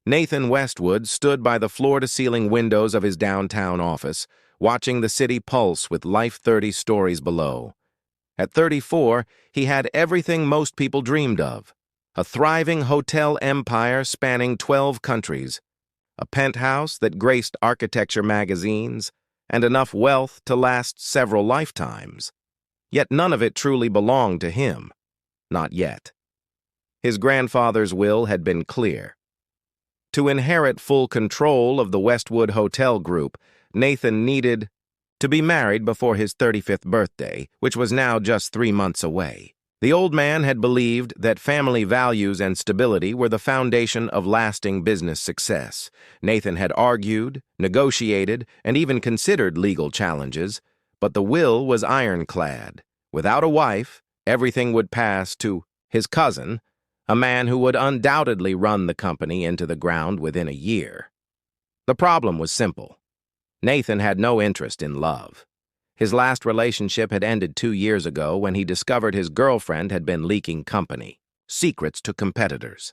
Nathan Westwood stood by the floor-to-ceiling windows of his downtown office, watching the city pulse with life 30 stories below. At 34, he had everything most people dreamed of: a thriving hotel empire spanning 12 countries, a penthouse that graced architecture magazines, and enough wealth to last several lifetimes. Yet none of it truly belonged to him. Not yet. His grandfather's will had been clear. To inherit full control of the Westwood Hotel Group, Nathan needed to be married before his 35th birthday, which was now just 3 months away. The old man had believed that family values and stability were the foundation of lasting business success. Nathan had argued, negotiated, and even considered legal challenges, but the will was ironclad. Without a wife, everything would pass to his cousin, a man who would undoubtedly run the company into the ground within a year. The problem was simple. Nathan had no interest in love. His last relationship had ended 2 years ago when he discovered his girlfriend had been leaking company secrets to competitors.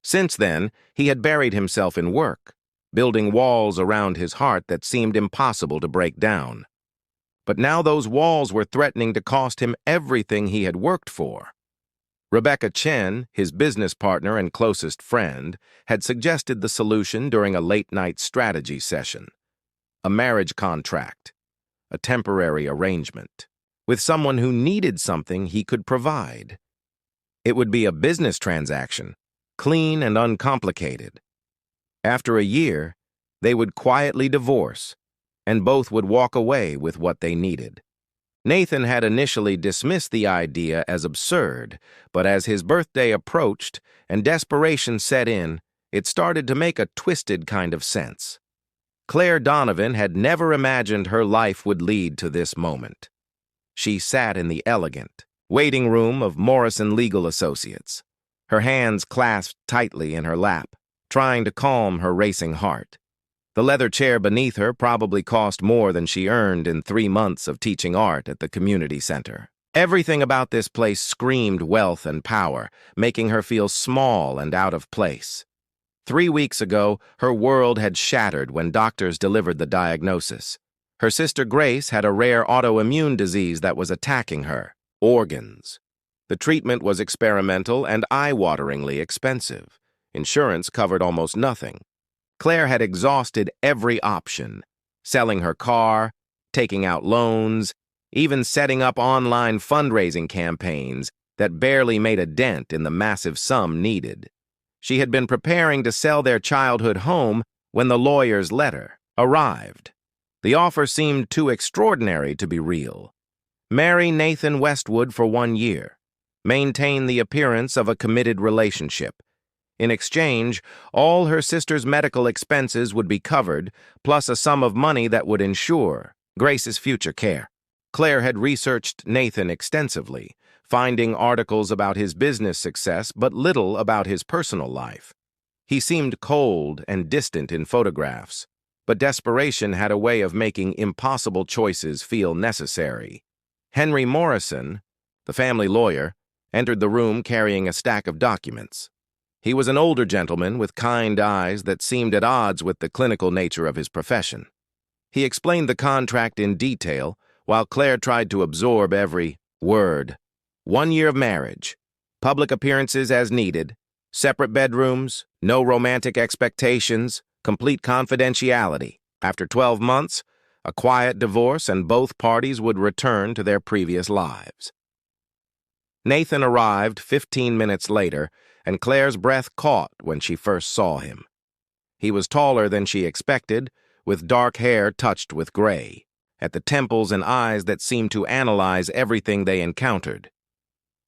Since then, he had buried himself in work, building walls around his heart that seemed impossible to break down. But now those walls were threatening to cost him everything he had worked for. Rebecca Chen, his business partner and closest friend, had suggested the solution during a late-night strategy session: a marriage contract, a temporary arrangement, with someone who needed something he could provide. It would be a business transaction, clean and uncomplicated. After a year, they would quietly divorce, and both would walk away with what they needed. Nathan had initially dismissed the idea as absurd, but as his birthday approached and desperation set in, it started to make a twisted kind of sense. Claire Donovan had never imagined her life would lead to this moment. She sat in the elegant waiting room of Morrison Legal Associates, her hands clasped tightly in her lap, trying to calm her racing heart. The leather chair beneath her probably cost more than she earned in 3 months of teaching art at the community center. Everything about this place screamed wealth and power, making her feel small and out of place. 3 weeks ago, her world had shattered when doctors delivered the diagnosis. Her sister Grace had a rare autoimmune disease that was attacking her organs. The treatment was experimental and eye-wateringly expensive. Insurance covered almost nothing. Claire had exhausted every option: selling her car, taking out loans, even setting up online fundraising campaigns that barely made a dent in the massive sum needed. She had been preparing to sell their childhood home when the lawyer's letter arrived. The offer seemed too extraordinary to be real. Marry Nathan Westwood for 1 year. Maintain the appearance of a committed relationship. In exchange, all her sister's medical expenses would be covered, plus a sum of money that would ensure Grace's future care. Claire had researched Nathan extensively, finding articles about his business success but little about his personal life. He seemed cold and distant in photographs, but desperation had a way of making impossible choices feel necessary. Henry Morrison, the family lawyer, entered the room carrying a stack of documents. He was an older gentleman with kind eyes that seemed at odds with the clinical nature of his profession. He explained the contract in detail, while Claire tried to absorb every word. 1 year of marriage, public appearances as needed, separate bedrooms, no romantic expectations, complete confidentiality. After 12 months, a quiet divorce, and both parties would return to their previous lives. Nathan arrived 15 minutes later, and Claire's breath caught when she first saw him. He was taller than she expected, with dark hair touched with gray, at the temples and eyes that seemed to analyze everything they encountered.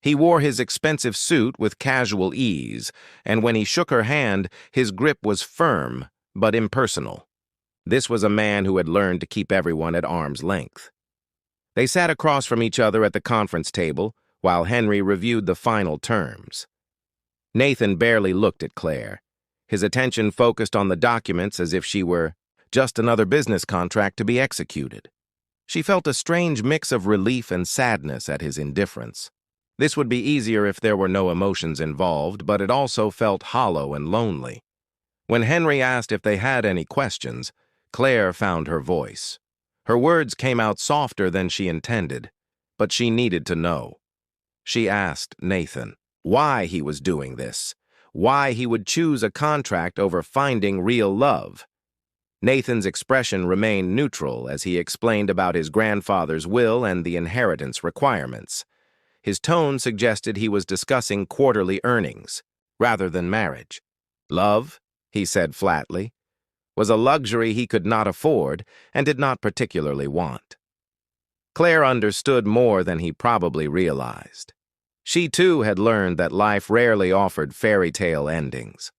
He wore his expensive suit with casual ease, and when he shook her hand, his grip was firm but impersonal. This was a man who had learned to keep everyone at arm's length. They sat across from each other at the conference table, while Henry reviewed the final terms. Nathan barely looked at Claire, his attention focused on the documents as if she were just another business contract to be executed. She felt a strange mix of relief and sadness at his indifference. This would be easier if there were no emotions involved, but it also felt hollow and lonely. When Henry asked if they had any questions, Claire found her voice. Her words came out softer than she intended, but she needed to know. She asked Nathan why he was doing this, why he would choose a contract over finding real love. Nathan's expression remained neutral as he explained about his grandfather's will and the inheritance requirements. His tone suggested he was discussing quarterly earnings, rather than marriage. Love, he said flatly, was a luxury he could not afford and did not particularly want. Claire understood more than he probably realized. She too had learned that life rarely offered fairy tale endings.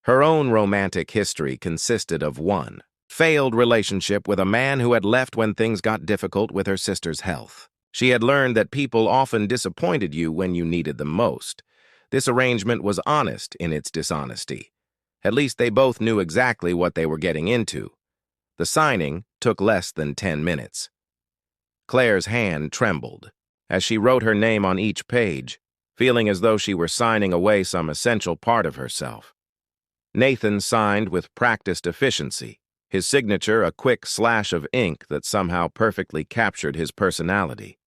Her own romantic history consisted of one failed relationship with a man who had left when things got difficult with her sister's health. She had learned that people often disappointed you when you needed them most. This arrangement was honest in its dishonesty. At least they both knew exactly what they were getting into. The signing took less than 10 minutes. Claire's hand trembled as she wrote her name on each page, feeling as though she were signing away some essential part of herself. Nathan signed with practiced efficiency, his signature a quick slash of ink that somehow perfectly captured his personality.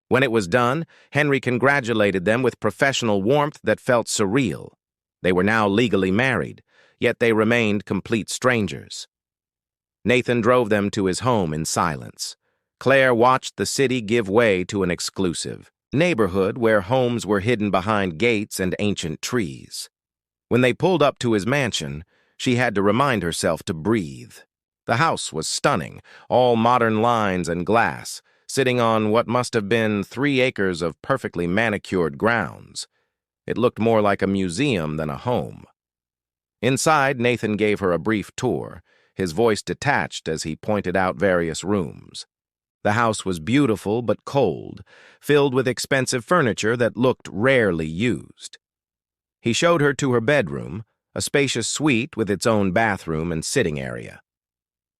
When it was done, Henry congratulated them with professional warmth that felt surreal. They were now legally married, yet they remained complete strangers. Nathan drove them to his home in silence. Claire watched the city give way to an exclusive neighborhood where homes were hidden behind gates and ancient trees. When they pulled up to his mansion, she had to remind herself to breathe. The house was stunning, all modern lines and glass, sitting on what must have been 3 acres of perfectly manicured grounds. It looked more like a museum than a home. Inside, Nathan gave her a brief tour, his voice detached as he pointed out various rooms. The house was beautiful but cold, filled with expensive furniture that looked rarely used. He showed her to her bedroom, a spacious suite with its own bathroom and sitting area.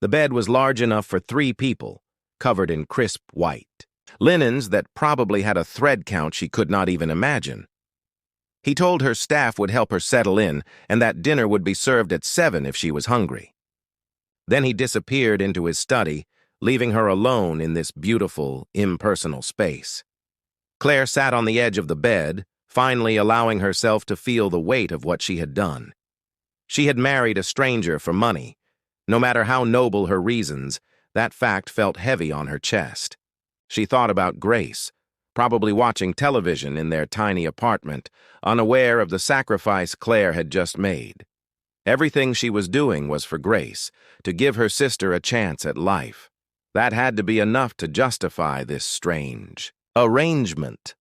The bed was large enough for 3 people, covered in crisp white linens that probably had a thread count she could not even imagine. He told her staff would help her settle in and that dinner would be served at 7 if she was hungry. Then he disappeared into his study, leaving her alone in this beautiful, impersonal space. Claire sat on the edge of the bed, finally allowing herself to feel the weight of what she had done. She had married a stranger for money. No matter how noble her reasons, that fact felt heavy on her chest. She thought about Grace, probably watching television in their tiny apartment, unaware of the sacrifice Claire had just made. Everything she was doing was for Grace, to give her sister a chance at life. That had to be enough to justify this strange arrangement.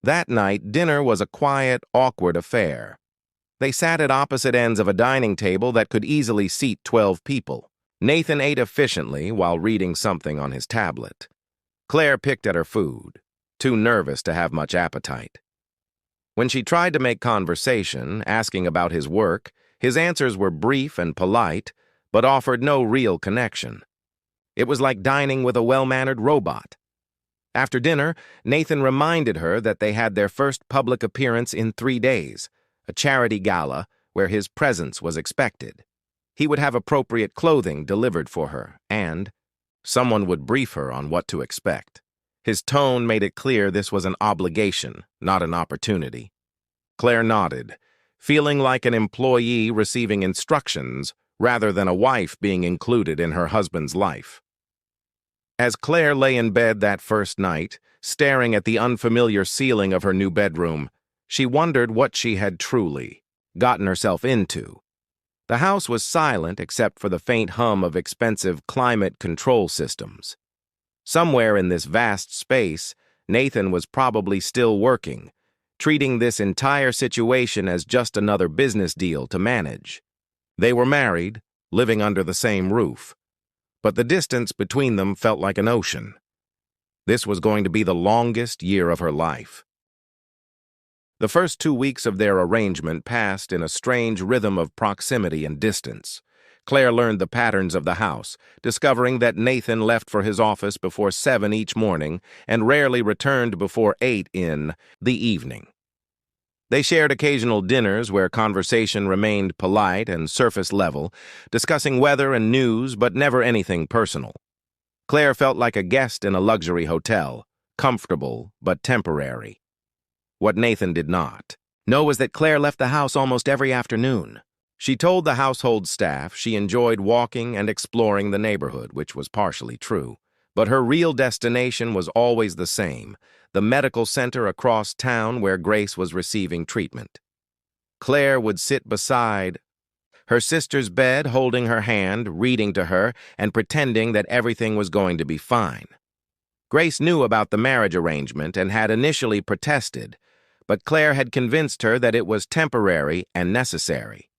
That night, dinner was a quiet, awkward affair. They sat at opposite ends of a dining table that could easily seat 12 people. Nathan ate efficiently while reading something on his tablet. Claire picked at her food, too nervous to have much appetite. When she tried to make conversation, asking about his work, his answers were brief and polite, but offered no real connection. It was like dining with a well-mannered robot. After dinner, Nathan reminded her that they had their first public appearance in 3 days, a charity gala where his presence was expected. He would have appropriate clothing delivered for her, and someone would brief her on what to expect. His tone made it clear this was an obligation, not an opportunity. Claire nodded, feeling like an employee receiving instructions rather than a wife being included in her husband's life. As Claire lay in bed that first night, staring at the unfamiliar ceiling of her new bedroom, she wondered what she had truly gotten herself into. The house was silent except for the faint hum of expensive climate control systems. Somewhere in this vast space, Nathan was probably still working, treating this entire situation as just another business deal to manage. They were married, living under the same roof, but the distance between them felt like an ocean. This was going to be the longest year of her life. The first 2 weeks of their arrangement passed in a strange rhythm of proximity and distance. Claire learned the patterns of the house, discovering that Nathan left for his office before 7 each morning and rarely returned before 8 in the evening. They shared occasional dinners where conversation remained polite and surface level, discussing weather and news, but never anything personal. Claire felt like a guest in a luxury hotel, comfortable but temporary. What Nathan did not know was that Claire left the house almost every afternoon. She told the household staff she enjoyed walking and exploring the neighborhood, which was partially true. But her real destination was always the same, the medical center across town where Grace was receiving treatment. Claire would sit beside her sister's bed, holding her hand, reading to her, and pretending that everything was going to be fine. Grace knew about the marriage arrangement and had initially protested, but Claire had convinced her that it was temporary and necessary.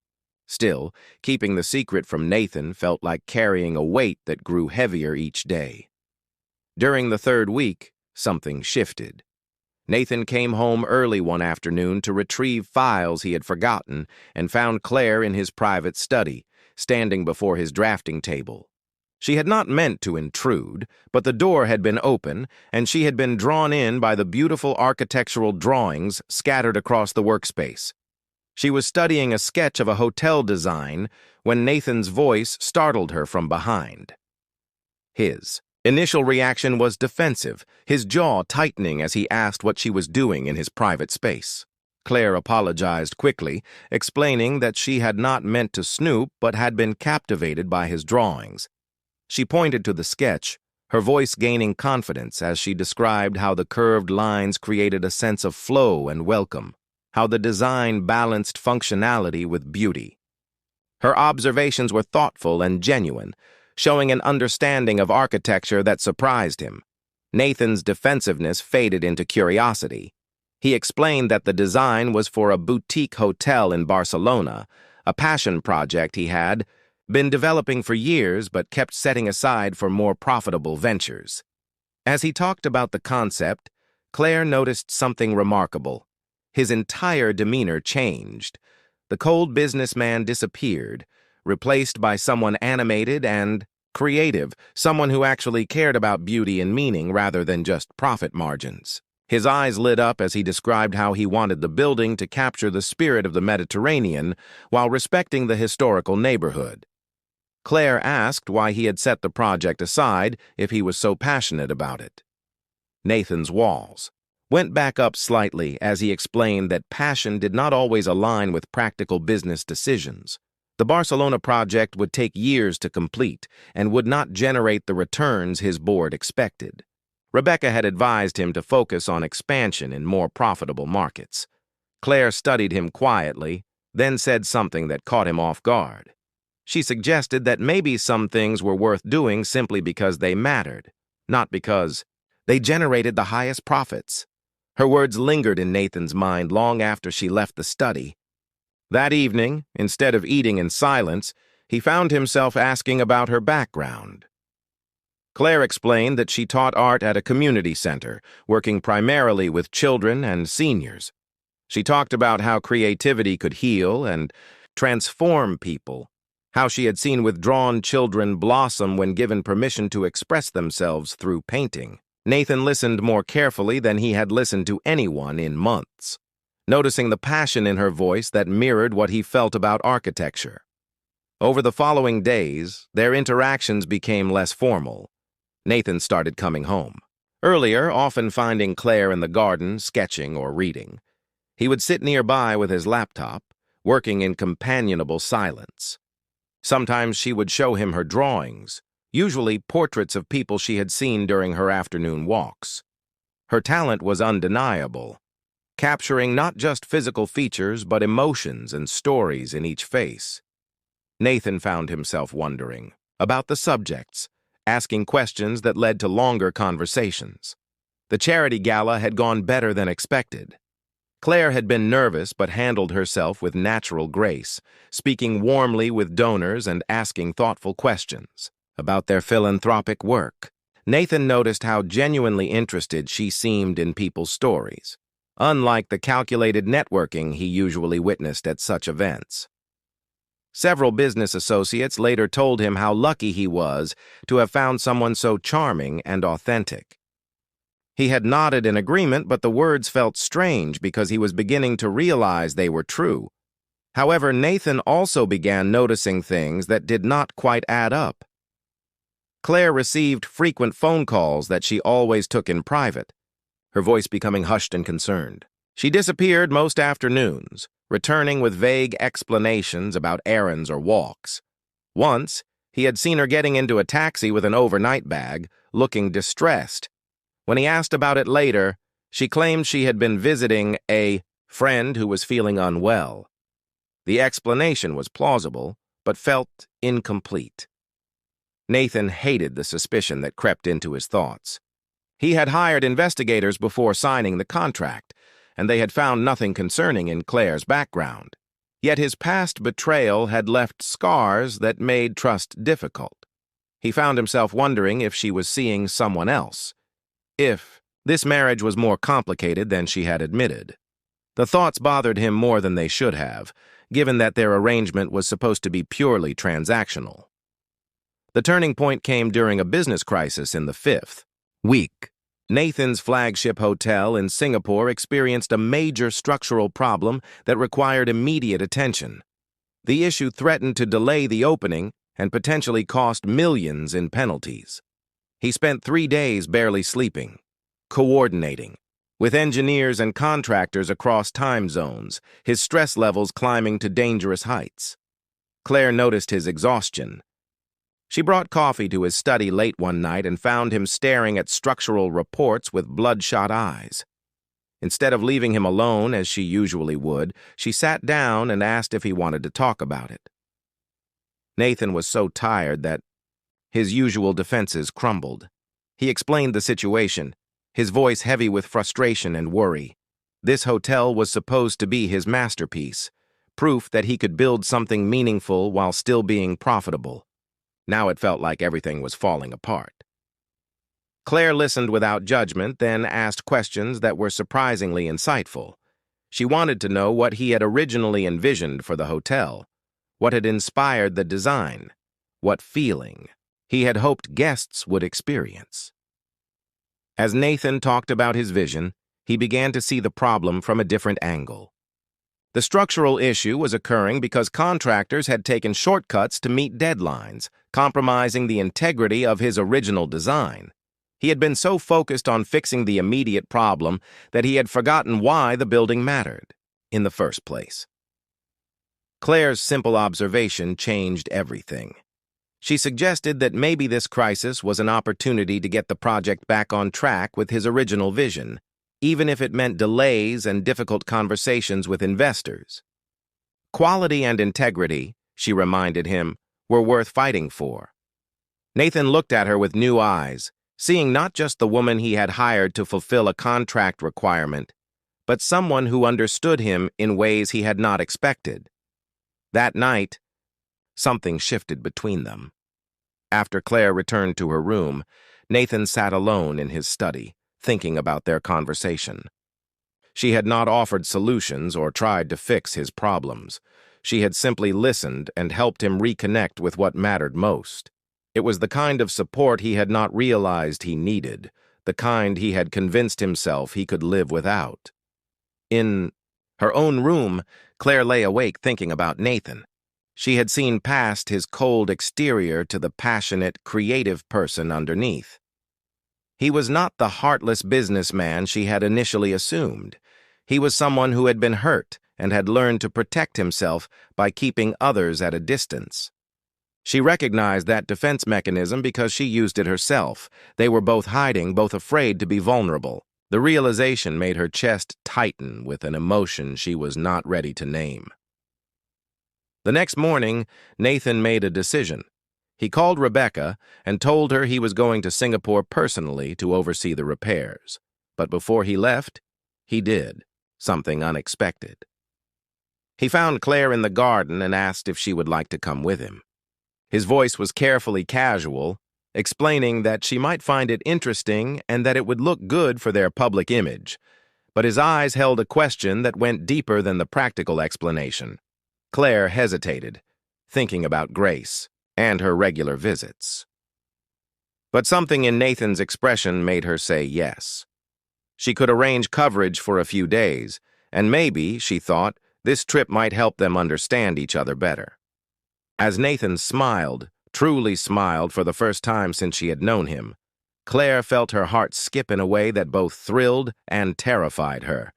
Still, keeping the secret from Nathan felt like carrying a weight that grew heavier each day. During the third week, something shifted. Nathan came home early one afternoon to retrieve files he had forgotten and found Claire in his private study, standing before his drafting table. She had not meant to intrude, but the door had been open, and she had been drawn in by the beautiful architectural drawings scattered across the workspace. She was studying a sketch of a hotel design when Nathan's voice startled her from behind. His initial reaction was defensive, his jaw tightening as he asked what she was doing in his private space. Claire apologized quickly, explaining that she had not meant to snoop but had been captivated by his drawings. She pointed to the sketch, her voice gaining confidence as she described how the curved lines created a sense of flow and welcome, how the design balanced functionality with beauty. Her observations were thoughtful and genuine, showing an understanding of architecture that surprised him. Nathan's defensiveness faded into curiosity. He explained that the design was for a boutique hotel in Barcelona, a passion project he had been developing for years but kept setting aside for more profitable ventures. As he talked about the concept, Claire noticed something remarkable. His entire demeanor changed. The cold businessman disappeared, replaced by someone animated and creative, someone who actually cared about beauty and meaning rather than just profit margins. His eyes lit up as he described how he wanted the building to capture the spirit of the Mediterranean while respecting the historical neighborhood. Claire asked why he had set the project aside if he was so passionate about it. Nathan's walls went back up slightly as he explained that passion did not always align with practical business decisions. The Barcelona project would take years to complete and would not generate the returns his board expected. Rebecca had advised him to focus on expansion in more profitable markets. Claire studied him quietly, then said something that caught him off guard. She suggested that maybe some things were worth doing simply because they mattered, not because they generated the highest profits. Her words lingered in Nathan's mind long after she left the study. That evening, instead of eating in silence, he found himself asking about her background. Claire explained that she taught art at a community center, working primarily with children and seniors. She talked about how creativity could heal and transform people, how she had seen withdrawn children blossom when given permission to express themselves through painting. Nathan listened more carefully than he had listened to anyone in months, noticing the passion in her voice that mirrored what he felt about architecture. Over the following days, their interactions became less formal. Nathan started coming home. Earlier, often finding Claire in the garden, sketching or reading. He would sit nearby with his laptop, working in companionable silence. Sometimes she would show him her drawings, usually portraits of people she had seen during her afternoon walks. Her talent was undeniable, capturing not just physical features but emotions and stories in each face. Nathan found himself wondering about the subjects, asking questions that led to longer conversations. The charity gala had gone better than expected. Claire had been nervous but handled herself with natural grace, speaking warmly with donors and asking thoughtful questions about their philanthropic work. Nathan noticed how genuinely interested she seemed in people's stories, unlike the calculated networking he usually witnessed at such events. Several business associates later told him how lucky he was to have found someone so charming and authentic. He had nodded in agreement, but the words felt strange because he was beginning to realize they were true. However, Nathan also began noticing things that did not quite add up. Claire received frequent phone calls that she always took in private, her voice becoming hushed and concerned. She disappeared most afternoons, returning with vague explanations about errands or walks. Once, he had seen her getting into a taxi with an overnight bag, looking distressed. When he asked about it later, she claimed she had been visiting a friend who was feeling unwell. The explanation was plausible, but felt incomplete. Nathan hated the suspicion that crept into his thoughts. He had hired investigators before signing the contract, and they had found nothing concerning in Claire's background. Yet his past betrayal had left scars that made trust difficult. He found himself wondering if she was seeing someone else, if this marriage was more complicated than she had admitted. The thoughts bothered him more than they should have, given that their arrangement was supposed to be purely transactional. The turning point came during a business crisis in the fifth week. Nathan's flagship hotel in Singapore experienced a major structural problem that required immediate attention. The issue threatened to delay the opening and potentially cost millions in penalties. He spent 3 days barely sleeping, coordinating, with engineers and contractors across time zones, his stress levels climbing to dangerous heights. Claire noticed his exhaustion. She brought coffee to his study late one night and found him staring at structural reports with bloodshot eyes. Instead of leaving him alone, as she usually would, she sat down and asked if he wanted to talk about it. Nathan was so tired that his usual defenses crumbled. He explained the situation, his voice heavy with frustration and worry. This hotel was supposed to be his masterpiece, proof that he could build something meaningful while still being profitable. Now it felt like everything was falling apart. Claire listened without judgment, then asked questions that were surprisingly insightful. She wanted to know what he had originally envisioned for the hotel, what had inspired the design, what feeling he had hoped guests would experience. As Nathan talked about his vision, he began to see the problem from a different angle. The structural issue was occurring because contractors had taken shortcuts to meet deadlines, compromising the integrity of his original design. He had been so focused on fixing the immediate problem that he had forgotten why the building mattered in the first place. Claire's simple observation changed everything. She suggested that maybe this crisis was an opportunity to get the project back on track with his original vision, even if it meant delays and difficult conversations with investors. Quality and integrity, she reminded him, were worth fighting for. Nathan looked at her with new eyes, seeing not just the woman he had hired to fulfill a contract requirement, but someone who understood him in ways he had not expected. That night, something shifted between them. After Claire returned to her room, Nathan sat alone in his study, thinking about their conversation. She had not offered solutions or tried to fix his problems. She had simply listened and helped him reconnect with what mattered most. It was the kind of support he had not realized he needed, the kind he had convinced himself he could live without. In her own room, Claire lay awake thinking about Nathan. She had seen past his cold exterior to the passionate, creative person underneath. He was not the heartless businessman she had initially assumed. He was someone who had been hurt and had learned to protect himself by keeping others at a distance. She recognized that defense mechanism because she used it herself. They were both hiding, both afraid to be vulnerable. The realization made her chest tighten with an emotion she was not ready to name. The next morning, Nathan made a decision. He called Rebecca and told her he was going to Singapore personally to oversee the repairs. But before he left, he did something unexpected. He found Claire in the garden and asked if she would like to come with him. His voice was carefully casual, explaining that she might find it interesting and that it would look good for their public image. But his eyes held a question that went deeper than the practical explanation. Claire hesitated, thinking about Grace and her regular visits. But something in Nathan's expression made her say yes. She could arrange coverage for a few days, and maybe, she thought, this trip might help them understand each other better. As Nathan smiled, truly smiled for the first time since she had known him, Claire felt her heart skip in a way that both thrilled and terrified her.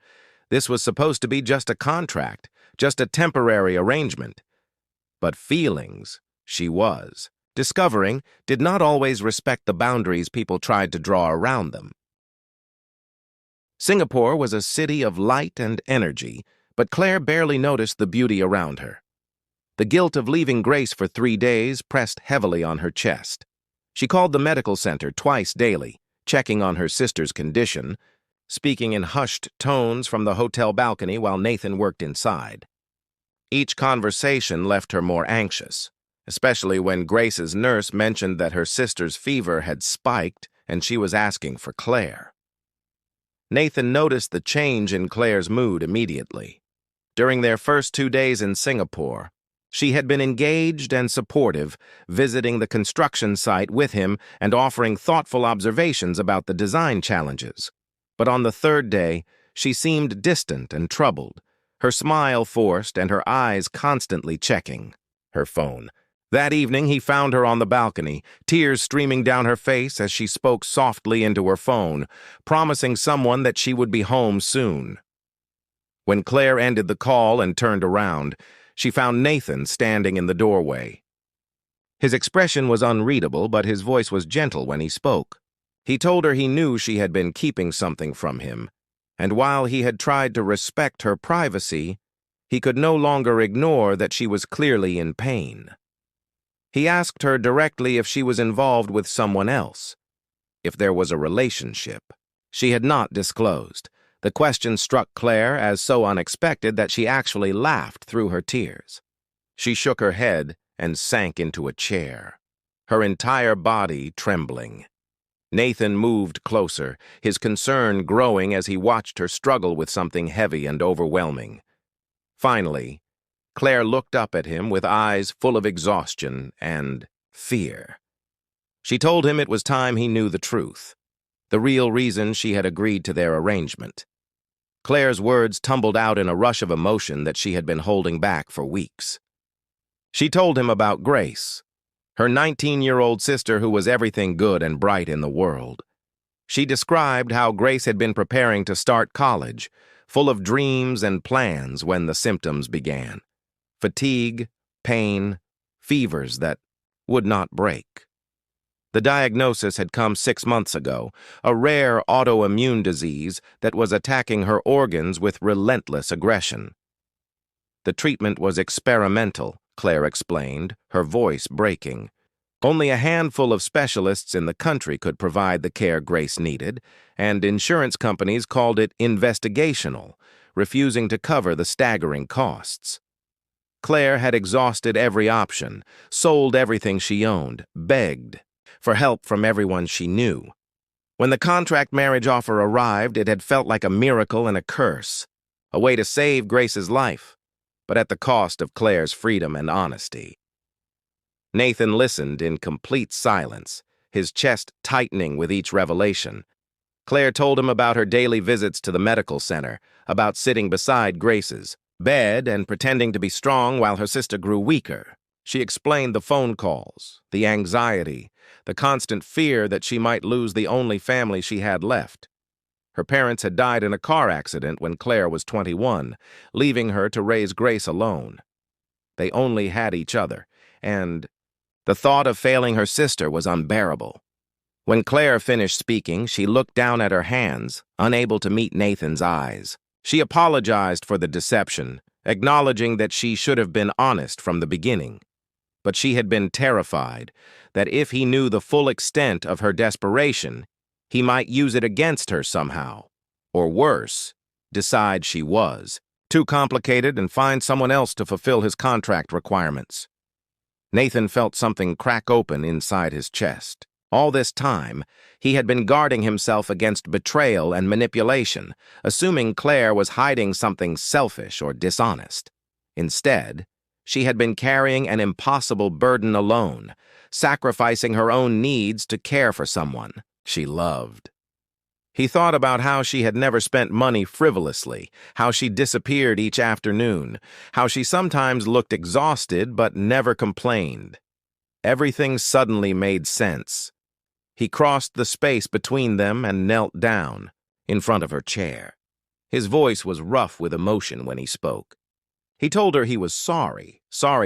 This was supposed to be just a contract, just a temporary arrangement. But feelings, she was, discovering, did not always respect the boundaries people tried to draw around them. Singapore was a city of light and energy, but Claire barely noticed the beauty around her. The guilt of leaving Grace for 3 days pressed heavily on her chest. She called the medical center twice daily, checking on her sister's condition, speaking in hushed tones from the hotel balcony while Nathan worked inside. Each conversation left her more anxious, especially when Grace's nurse mentioned that her sister's fever had spiked and she was asking for Claire. Nathan noticed the change in Claire's mood immediately. During their first 2 days in Singapore, she had been engaged and supportive, visiting the construction site with him and offering thoughtful observations about the design challenges. But on the 3rd day, she seemed distant and troubled, her smile forced and her eyes constantly checking her phone. That evening, he found her on the balcony, tears streaming down her face as she spoke softly into her phone, promising someone that she would be home soon. When Claire ended the call and turned around, she found Nathan standing in the doorway. His expression was unreadable, but his voice was gentle when he spoke. He told her he knew she had been keeping something from him, and while he had tried to respect her privacy, he could no longer ignore that she was clearly in pain. He asked her directly if she was involved with someone else, if there was a relationship. She had not disclosed. The question struck Claire as so unexpected that she actually laughed through her tears. She shook her head and sank into a chair, her entire body trembling. Nathan moved closer, his concern growing as he watched her struggle with something heavy and overwhelming. Finally, Claire looked up at him with eyes full of exhaustion and fear. She told him it was time he knew the truth, the real reason she had agreed to their arrangement. Claire's words tumbled out in a rush of emotion that she had been holding back for weeks. She told him about Grace, her 19-year-old sister who was everything good and bright in the world. She described how Grace had been preparing to start college, full of dreams and plans when the symptoms began. Fatigue, pain, fevers that would not break. The diagnosis had come 6 months ago, a rare autoimmune disease that was attacking her organs with relentless aggression. The treatment was experimental, Claire explained, her voice breaking. Only a handful of specialists in the country could provide the care Grace needed, and insurance companies called it investigational, refusing to cover the staggering costs. Claire had exhausted every option, sold everything she owned, begged for help from everyone she knew. When the contract marriage offer arrived, it had felt like a miracle and a curse, a way to save Grace's life, but at the cost of Claire's freedom and honesty. Nathan listened in complete silence, his chest tightening with each revelation. Claire told him about her daily visits to the medical center, about sitting beside Grace's bed and pretending to be strong while her sister grew weaker. She explained the phone calls, the anxiety, the constant fear that she might lose the only family she had left. Her parents had died in a car accident when Claire was 21, leaving her to raise Grace alone. They only had each other, and the thought of failing her sister was unbearable. When Claire finished speaking, she looked down at her hands, unable to meet Nathan's eyes. She apologized for the deception, acknowledging that she should have been honest from the beginning. But she had been terrified that if he knew the full extent of her desperation, he might use it against her somehow, or worse, decide she was too complicated and find someone else to fulfill his contract requirements. Nathan felt something crack open inside his chest. All this time, he had been guarding himself against betrayal and manipulation, assuming Claire was hiding something selfish or dishonest. Instead, she had been carrying an impossible burden alone, sacrificing her own needs to care for someone she loved. He thought about how she had never spent money frivolously, how she disappeared each afternoon, how she sometimes looked exhausted but never complained. Everything suddenly made sense. He crossed the space between them and knelt down, in front of her chair. His voice was rough with emotion when he spoke. He told her he was sorry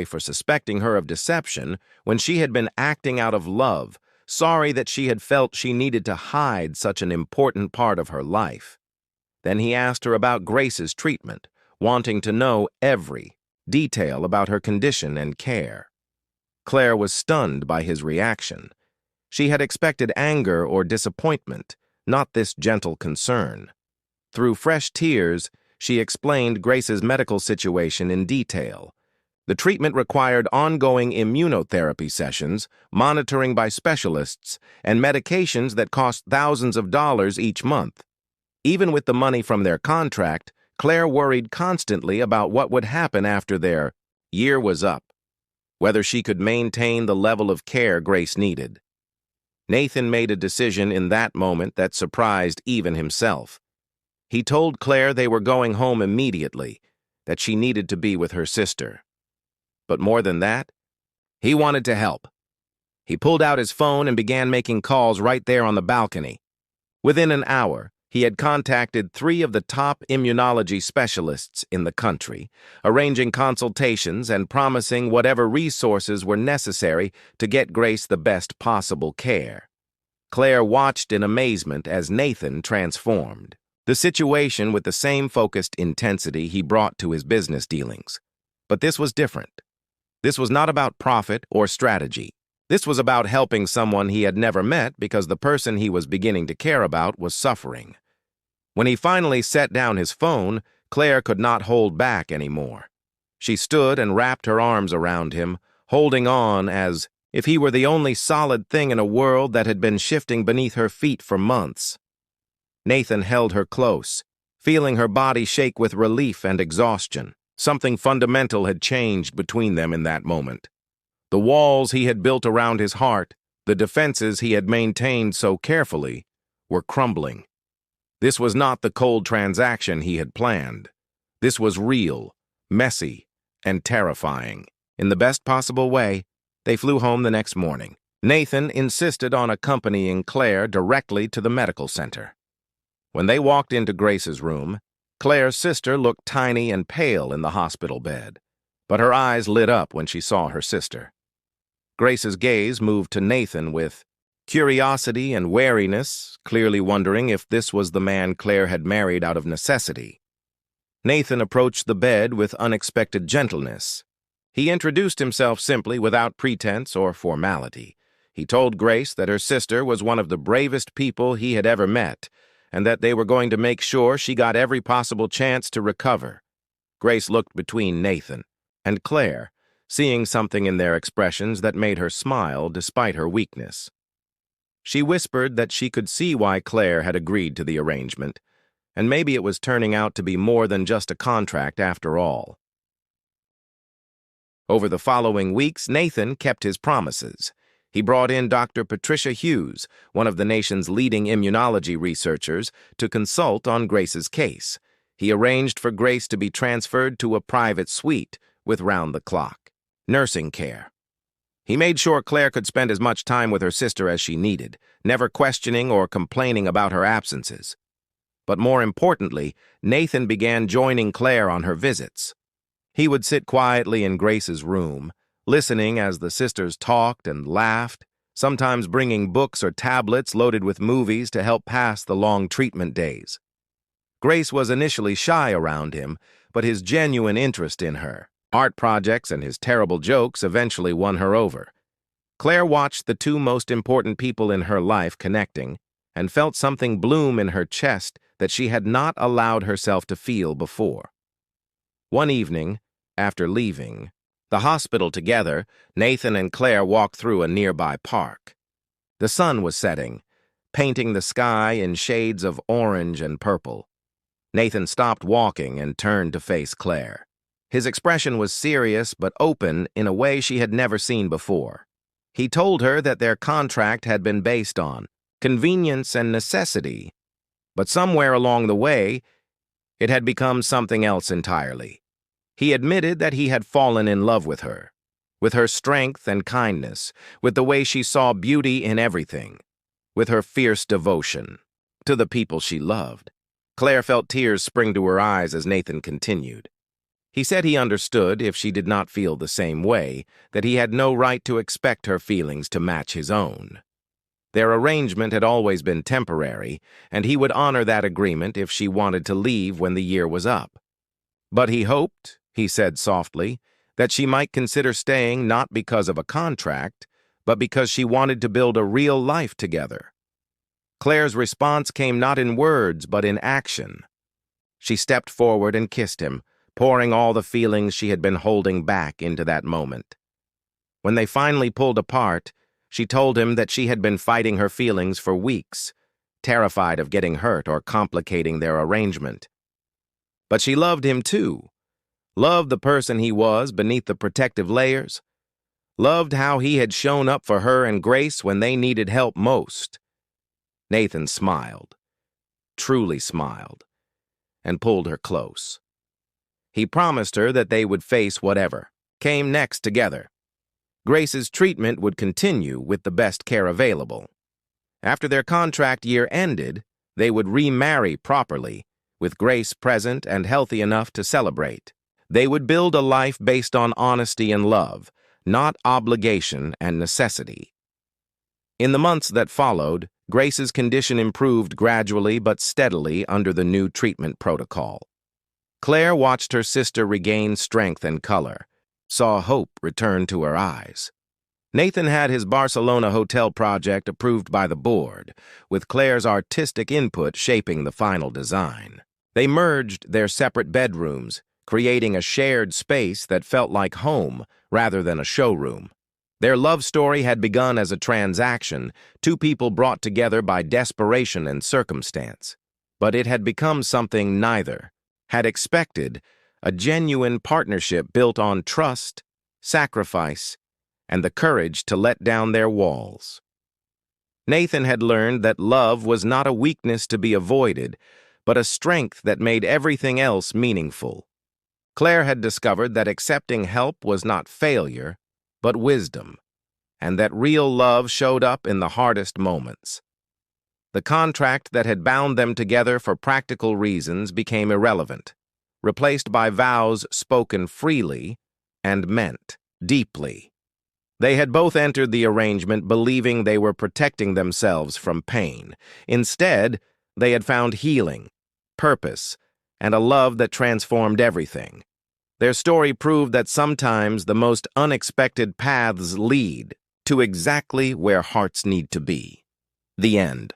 for suspecting her of deception when she had been acting out of love, sorry that she had felt she needed to hide such an important part of her life. Then he asked her about Grace's treatment, wanting to know every detail about her condition and care. Claire was stunned by his reaction. She had expected anger or disappointment, not this gentle concern. Through fresh tears, she explained Grace's medical situation in detail. The treatment required ongoing immunotherapy sessions, monitoring by specialists, and medications that cost thousands of dollars each month. Even with the money from their contract, Claire worried constantly about what would happen after their year was up, whether she could maintain the level of care Grace needed. Nathan made a decision in that moment that surprised even himself. He told Claire they were going home immediately, that she needed to be with her sister. But more than that, he wanted to help. He pulled out his phone and began making calls right there on the balcony. Within an hour, he had contacted 3 of the top immunology specialists in the country, arranging consultations and promising whatever resources were necessary to get Grace the best possible care. Claire watched in amazement as Nathan transformed. The situation with the same focused intensity he brought to his business dealings. But this was different. This was not about profit or strategy. This was about helping someone he had never met because the person he was beginning to care about was suffering. When he finally set down his phone, Claire could not hold back anymore. She stood and wrapped her arms around him, holding on as if he were the only solid thing in a world that had been shifting beneath her feet for months. Nathan held her close, feeling her body shake with relief and exhaustion. Something fundamental had changed between them in that moment. The walls he had built around his heart, the defenses he had maintained so carefully, were crumbling. This was not the cold transaction he had planned. This was real, messy, and terrifying. In the best possible way, they flew home the next morning. Nathan insisted on accompanying Claire directly to the medical center. When they walked into Grace's room, Claire's sister looked tiny and pale in the hospital bed, but her eyes lit up when she saw her sister. Grace's gaze moved to Nathan with curiosity and wariness, clearly wondering if this was the man Claire had married out of necessity. Nathan approached the bed with unexpected gentleness. He introduced himself simply without pretense or formality. He told Grace that her sister was one of the bravest people he had ever met, and that they were going to make sure she got every possible chance to recover. Grace looked between Nathan and Claire, seeing something in their expressions that made her smile despite her weakness. She whispered that she could see why Claire had agreed to the arrangement, and maybe it was turning out to be more than just a contract after all. Over the following weeks, Nathan kept his promises. He brought in Dr. Patricia Hughes, one of the nation's leading immunology researchers, to consult on Grace's case. He arranged for Grace to be transferred to a private suite with round-the-clock nursing care. He made sure Claire could spend as much time with her sister as she needed, never questioning or complaining about her absences. But more importantly, Nathan began joining Claire on her visits. He would sit quietly in Grace's room, listening as the sisters talked and laughed, sometimes bringing books or tablets loaded with movies to help pass the long treatment days. Grace was initially shy around him, but his genuine interest in her, art projects, and his terrible jokes eventually won her over. Claire watched the 2 most important people in her life connecting and felt something bloom in her chest that she had not allowed herself to feel before. One evening, after leaving the hospital together, Nathan and Claire walked through a nearby park. The sun was setting, painting the sky in shades of orange and purple. Nathan stopped walking and turned to face Claire. His expression was serious but open in a way she had never seen before. He told her that their contract had been based on convenience and necessity, But somewhere along the way, it had become something else entirely. He admitted that he had fallen in love with her strength and kindness, with the way she saw beauty in everything, with her fierce devotion to the people she loved. Claire felt tears spring to her eyes as Nathan continued. He said he understood, if she did not feel the same way, that he had no right to expect her feelings to match his own. Their arrangement had always been temporary, and he would honor that agreement if she wanted to leave when the year was up. But he hoped, he said softly, that she might consider staying not because of a contract, but because she wanted to build a real life together. Claire's response came not in words, but in action. She stepped forward and kissed him, pouring all the feelings she had been holding back into that moment. When they finally pulled apart, she told him that she had been fighting her feelings for weeks, terrified of getting hurt or complicating their arrangement. But she loved him too, loved the person he was beneath the protective layers, loved how he had shown up for her and Grace when they needed help most. Nathan smiled, truly smiled, and pulled her close. He promised her that they would face whatever came next together. Grace's treatment would continue with the best care available. After their contract year ended, they would remarry properly, with Grace present and healthy enough to celebrate. They would build a life based on honesty and love, not obligation and necessity. In the months that followed, Grace's condition improved gradually but steadily under the new treatment protocol. Claire watched her sister regain strength and color, saw hope return to her eyes. Nathan had his Barcelona hotel project approved by the board, with Claire's artistic input shaping the final design. They merged their separate bedrooms, creating a shared space that felt like home rather than a showroom. Their love story had begun as a transaction, two people brought together by desperation and circumstance. But it had become something neither had expected, a genuine partnership built on trust, sacrifice, and the courage to let down their walls. Nathan had learned that love was not a weakness to be avoided, but a strength that made everything else meaningful. Claire had discovered that accepting help was not failure, but wisdom, and that real love showed up in the hardest moments. The contract that had bound them together for practical reasons became irrelevant, replaced by vows spoken freely and meant deeply. They had both entered the arrangement believing they were protecting themselves from pain. Instead, they had found healing, purpose, and a love that transformed everything. Their story proved that sometimes the most unexpected paths lead to exactly where hearts need to be. The end.